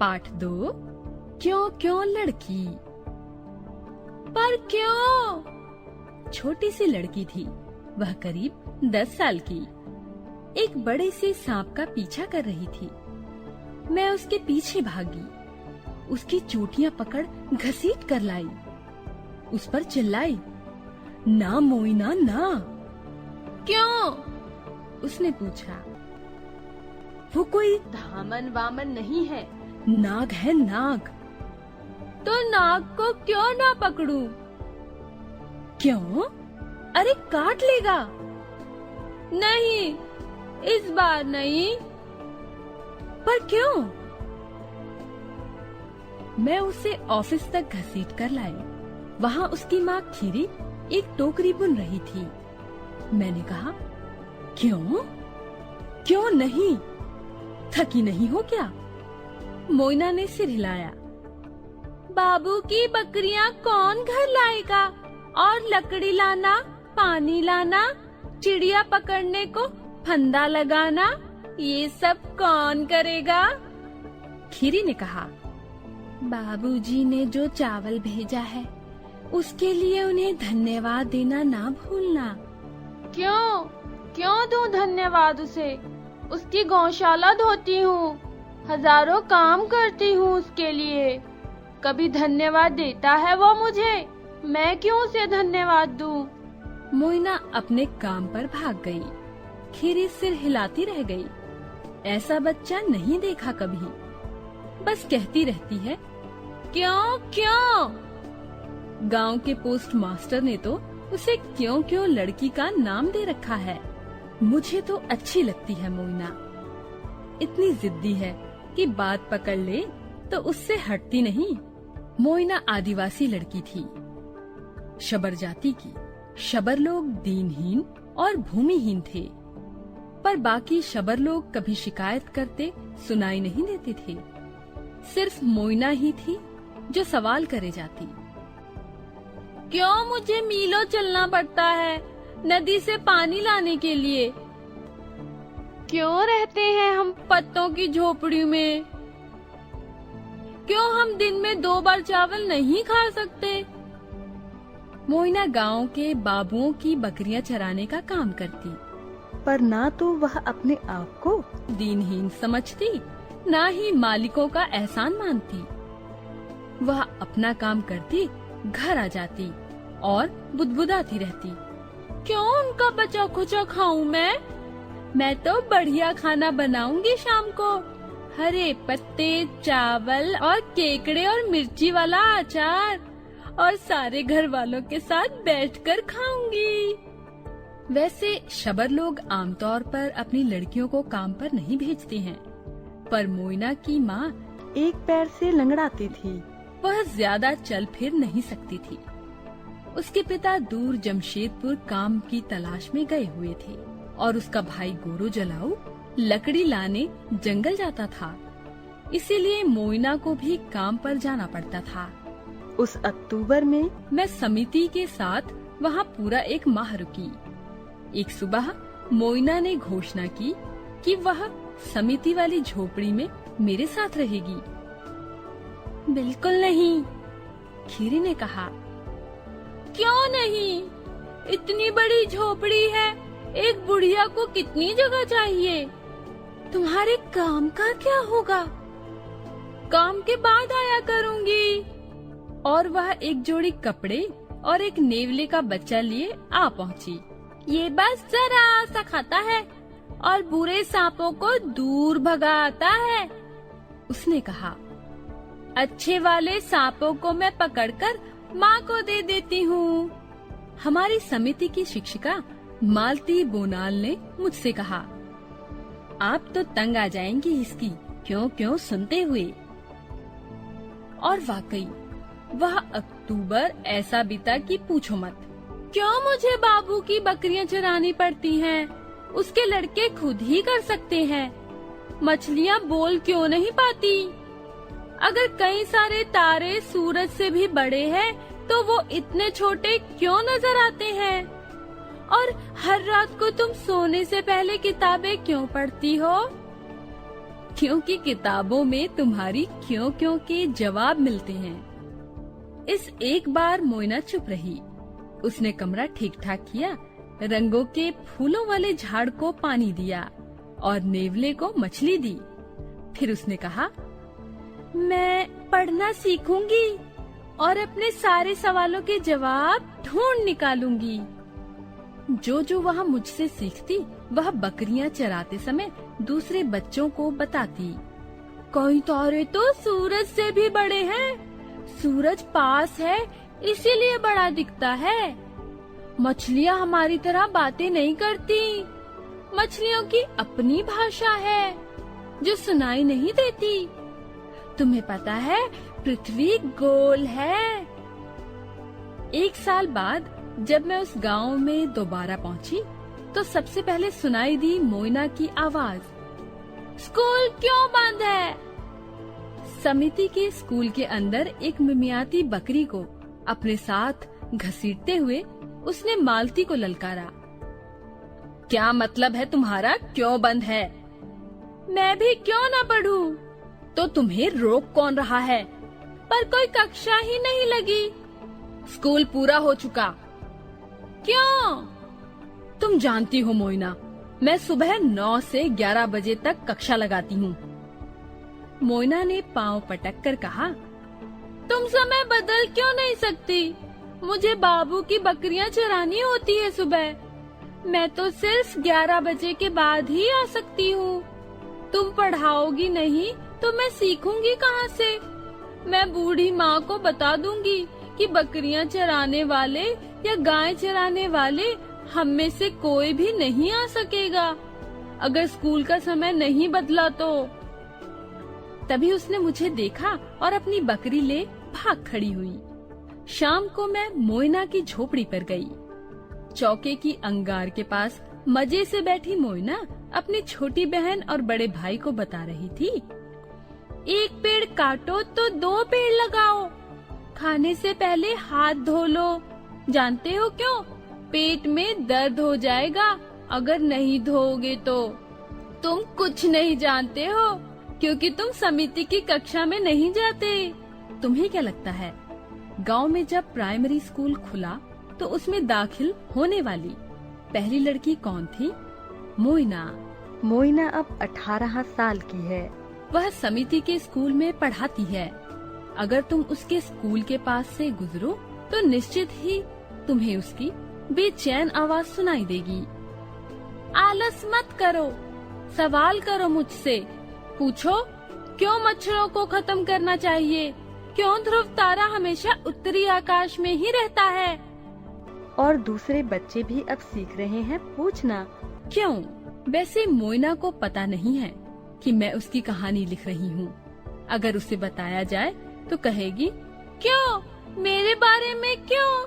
पाठ 2 क्यों क्यों लड़की। पर क्यों? छोटी सी लड़की थी, वह करीब 10 साल की। एक बड़े से सांप का पीछा कर रही थी। मैं उसके पीछे भागी, उसकी चोटियां पकड़ घसीट कर लाई, उस पर चिल्लाई, ना मोइना ना। क्यों? उसने पूछा। वो कोई धामन वामन नहीं है, नाग है नाग। तो नाग को क्यों ना पकड़ूं? क्यों? अरे काट लेगा। नहीं, इस बार नहीं। पर क्यों? मैं उसे ऑफिस तक घसीट कर लाई। वहाँ उसकी माँ खीरी एक टोकरी बुन रही थी। मैंने कहा, क्यों? क्यों नहीं? थकी नहीं हो क्या? मोइना ने सिर हिलाया। बाबू की बकरियां कौन घर लाएगा? और लकड़ी लाना, पानी लाना, चिड़िया पकड़ने को फंदा लगाना, ये सब कौन करेगा? खीरी ने कहा, बाबूजी ने जो चावल भेजा है उसके लिए उन्हें धन्यवाद देना ना भूलना। क्यों? क्यों दूं धन्यवाद उसे? उसकी गौशाला धोती हूँ, हजारों काम करती हूँ उसके लिए। कभी धन्यवाद देता है वो मुझे? मैं क्यों उसे धन्यवाद दूं? मोइना अपने काम पर भाग गई। खीरी सिर हिलाती रह गई। ऐसा बच्चा नहीं देखा कभी। बस कहती रहती है, क्यों क्यों। गांव के पोस्ट मास्टर ने तो उसे क्यों क्यों लड़की का नाम दे रखा है। मुझे तो अच्छी लगती है मोइना। इतनी जिद्दी है कि बात पकड़ ले तो उससे हटती नहीं। मोइना आदिवासी लड़की थी, शबर जाति की। शबर लोग दीनहीन और भूमिहीन थे, पर बाकी शबर लोग कभी शिकायत करते सुनाई नहीं देते थे। सिर्फ मोइना ही थी जो सवाल करे जाती। क्यों मुझे मीलों चलना पड़ता है नदी से पानी लाने के लिए? क्यों रहते हैं हम पत्तों की झोपड़ी में? क्यों हम दिन में 2 बार चावल नहीं खा सकते? मोइना गांव के बाबुओं की बकरियां चराने का काम करती, पर ना तो वह अपने आप को दीनहीन समझती, ना ही मालिकों का एहसान मानती। वह अपना काम करती, घर आ जाती और बुदबुदाती रहती। क्यों उनका बचा खुचा खाऊं मैं तो बढ़िया खाना बनाऊंगी शाम को। हरे पत्ते, चावल और केकड़े और मिर्ची वाला अचार, और सारे घर वालों के साथ बैठकर खाऊंगी। वैसे शबर लोग आमतौर पर अपनी लड़कियों को काम पर नहीं भेजते हैं, पर मोइना की माँ एक पैर से लंगड़ाती थी। वह ज्यादा चल फिर नहीं सकती थी। उसके पिता दूर जमशेदपुर काम की तलाश में गए हुए थे और उसका भाई गोरो जलाऊ लकड़ी लाने जंगल जाता था। इसीलिए मोइना को भी काम पर जाना पड़ता था। उस अक्टूबर में मैं समिति के साथ वहाँ पूरा 1 माह रुकी। एक सुबह मोइना ने घोषणा की कि वह समिति वाली झोपड़ी में मेरे साथ रहेगी। बिल्कुल नहीं, खीरी ने कहा। क्यों नहीं? इतनी बड़ी झोपड़ी है, एक बुढ़िया को कितनी जगह चाहिए? तुम्हारे काम का क्या होगा? काम के बाद आया करूंगी। और वह एक जोड़ी कपड़े और एक नेवले का बच्चा लिए आ पहुंची। ये बस जरा सा खाता है और बुरे सांपों को दूर भगाता है, उसने कहा। अच्छे वाले सांपों को मैं पकड़कर माँ को दे देती हूँ। हमारी समिति की शिक्षिका मालती बोनाल ने मुझसे कहा, आप तो तंग आ जाएंगी इसकी क्यों क्यों सुनते हुए। और वाकई वह अक्टूबर ऐसा बीता कि पूछो मत। क्यों मुझे बाबू की बकरियां चरानी पड़ती हैं? उसके लड़के खुद ही कर सकते हैं। मछलियां बोल क्यों नहीं पाती? अगर कई सारे तारे सूरज से भी बड़े हैं, तो वो इतने छोटे क्यों नजर आते हैं? और हर रात को तुम सोने से पहले किताबें क्यों पढ़ती हो? क्योंकि किताबों में तुम्हारी क्यों क्यों के जवाब मिलते हैं। इस एक बार मोइना चुप रही। उसने कमरा ठीक ठाक किया, रंगों के फूलों वाले झाड़ को पानी दिया और नेवले को मछली दी। फिर उसने कहा, मैं पढ़ना सीखूंगी और अपने सारे सवालों के जवाब ढूंढ निकालूंगी। जो जो वहाँ मुझसे सीखती वह बकरियां चराते समय दूसरे बच्चों को बताती। कई तारे तो सूरज से भी बड़े हैं। सूरज पास है इसीलिए बड़ा दिखता है। मछलियाँ हमारी तरह बातें नहीं करती। मछलियों की अपनी भाषा है जो सुनाई नहीं देती। तुम्हें पता है पृथ्वी गोल है। एक साल बाद जब मैं उस गांव में दोबारा पहुंची तो सबसे पहले सुनाई दी मोइना की आवाज, स्कूल क्यों बंद है? समिति के स्कूल के अंदर एक मिमियाती बकरी को अपने साथ घसीटते हुए उसने मालती को ललकारा। क्या मतलब है तुम्हारा, क्यों बंद है? मैं भी क्यों ना पढ़ूं? तो तुम्हें रोक कौन रहा है? पर कोई कक्षा ही नहीं लगी। स्कूल पूरा हो चुका। क्यों? तुम जानती हो मोइना, मैं सुबह 9 से 11 बजे तक कक्षा लगाती हूँ। मोइना ने पांव पटक कर कहा, तुम समय बदल क्यों नहीं सकती? मुझे बाबू की बकरियां चरानी होती है सुबह। मैं तो सिर्फ 11 बजे के बाद ही आ सकती हूँ। तुम पढ़ाओगी नहीं तो मैं सीखूंगी कहाँ से? मैं बूढ़ी माँ को बता दूंगी कि बकरियां चराने वाले या गाय चराने वाले हम में से कोई भी नहीं आ सकेगा अगर स्कूल का समय नहीं बदला तो। तभी उसने मुझे देखा और अपनी बकरी ले भाग खड़ी हुई। शाम को मैं मोइना की झोपड़ी पर गई। चौके की अंगार के पास मजे से बैठी मोइना अपनी छोटी बहन और बड़े भाई को बता रही थी, एक पेड़ काटो तो 2 पेड़ लगाओ। खाने से पहले हाथ धो लो। जानते हो क्यों? पेट में दर्द हो जाएगा अगर नहीं धोओगे तो। तुम कुछ नहीं जानते हो क्योंकि तुम समिति की कक्षा में नहीं जाते। तुम्हें क्या लगता है, गांव में जब प्राइमरी स्कूल खुला तो उसमें दाखिल होने वाली पहली लड़की कौन थी? मोइना। मोइना अब 18 साल की है। वह समिति के स्कूल में पढ़ाती है। अगर तुम उसके स्कूल के पास से गुजरो तो निश्चित ही तुम्हें उसकी बेचैन आवाज सुनाई देगी। आलस मत करो, सवाल करो मुझसे। पूछो, क्यों मच्छरों को खत्म करना चाहिए? क्यों ध्रुव तारा हमेशा उत्तरी आकाश में ही रहता है? और दूसरे बच्चे भी अब सीख रहे हैं पूछना। क्यों? वैसे मोइना को पता नहीं है कि मैं उसकी कहानी लिख रही हूँ। अगर उसे बताया जाए तो कहेगी, क्यों? मेरे बारे में क्यों?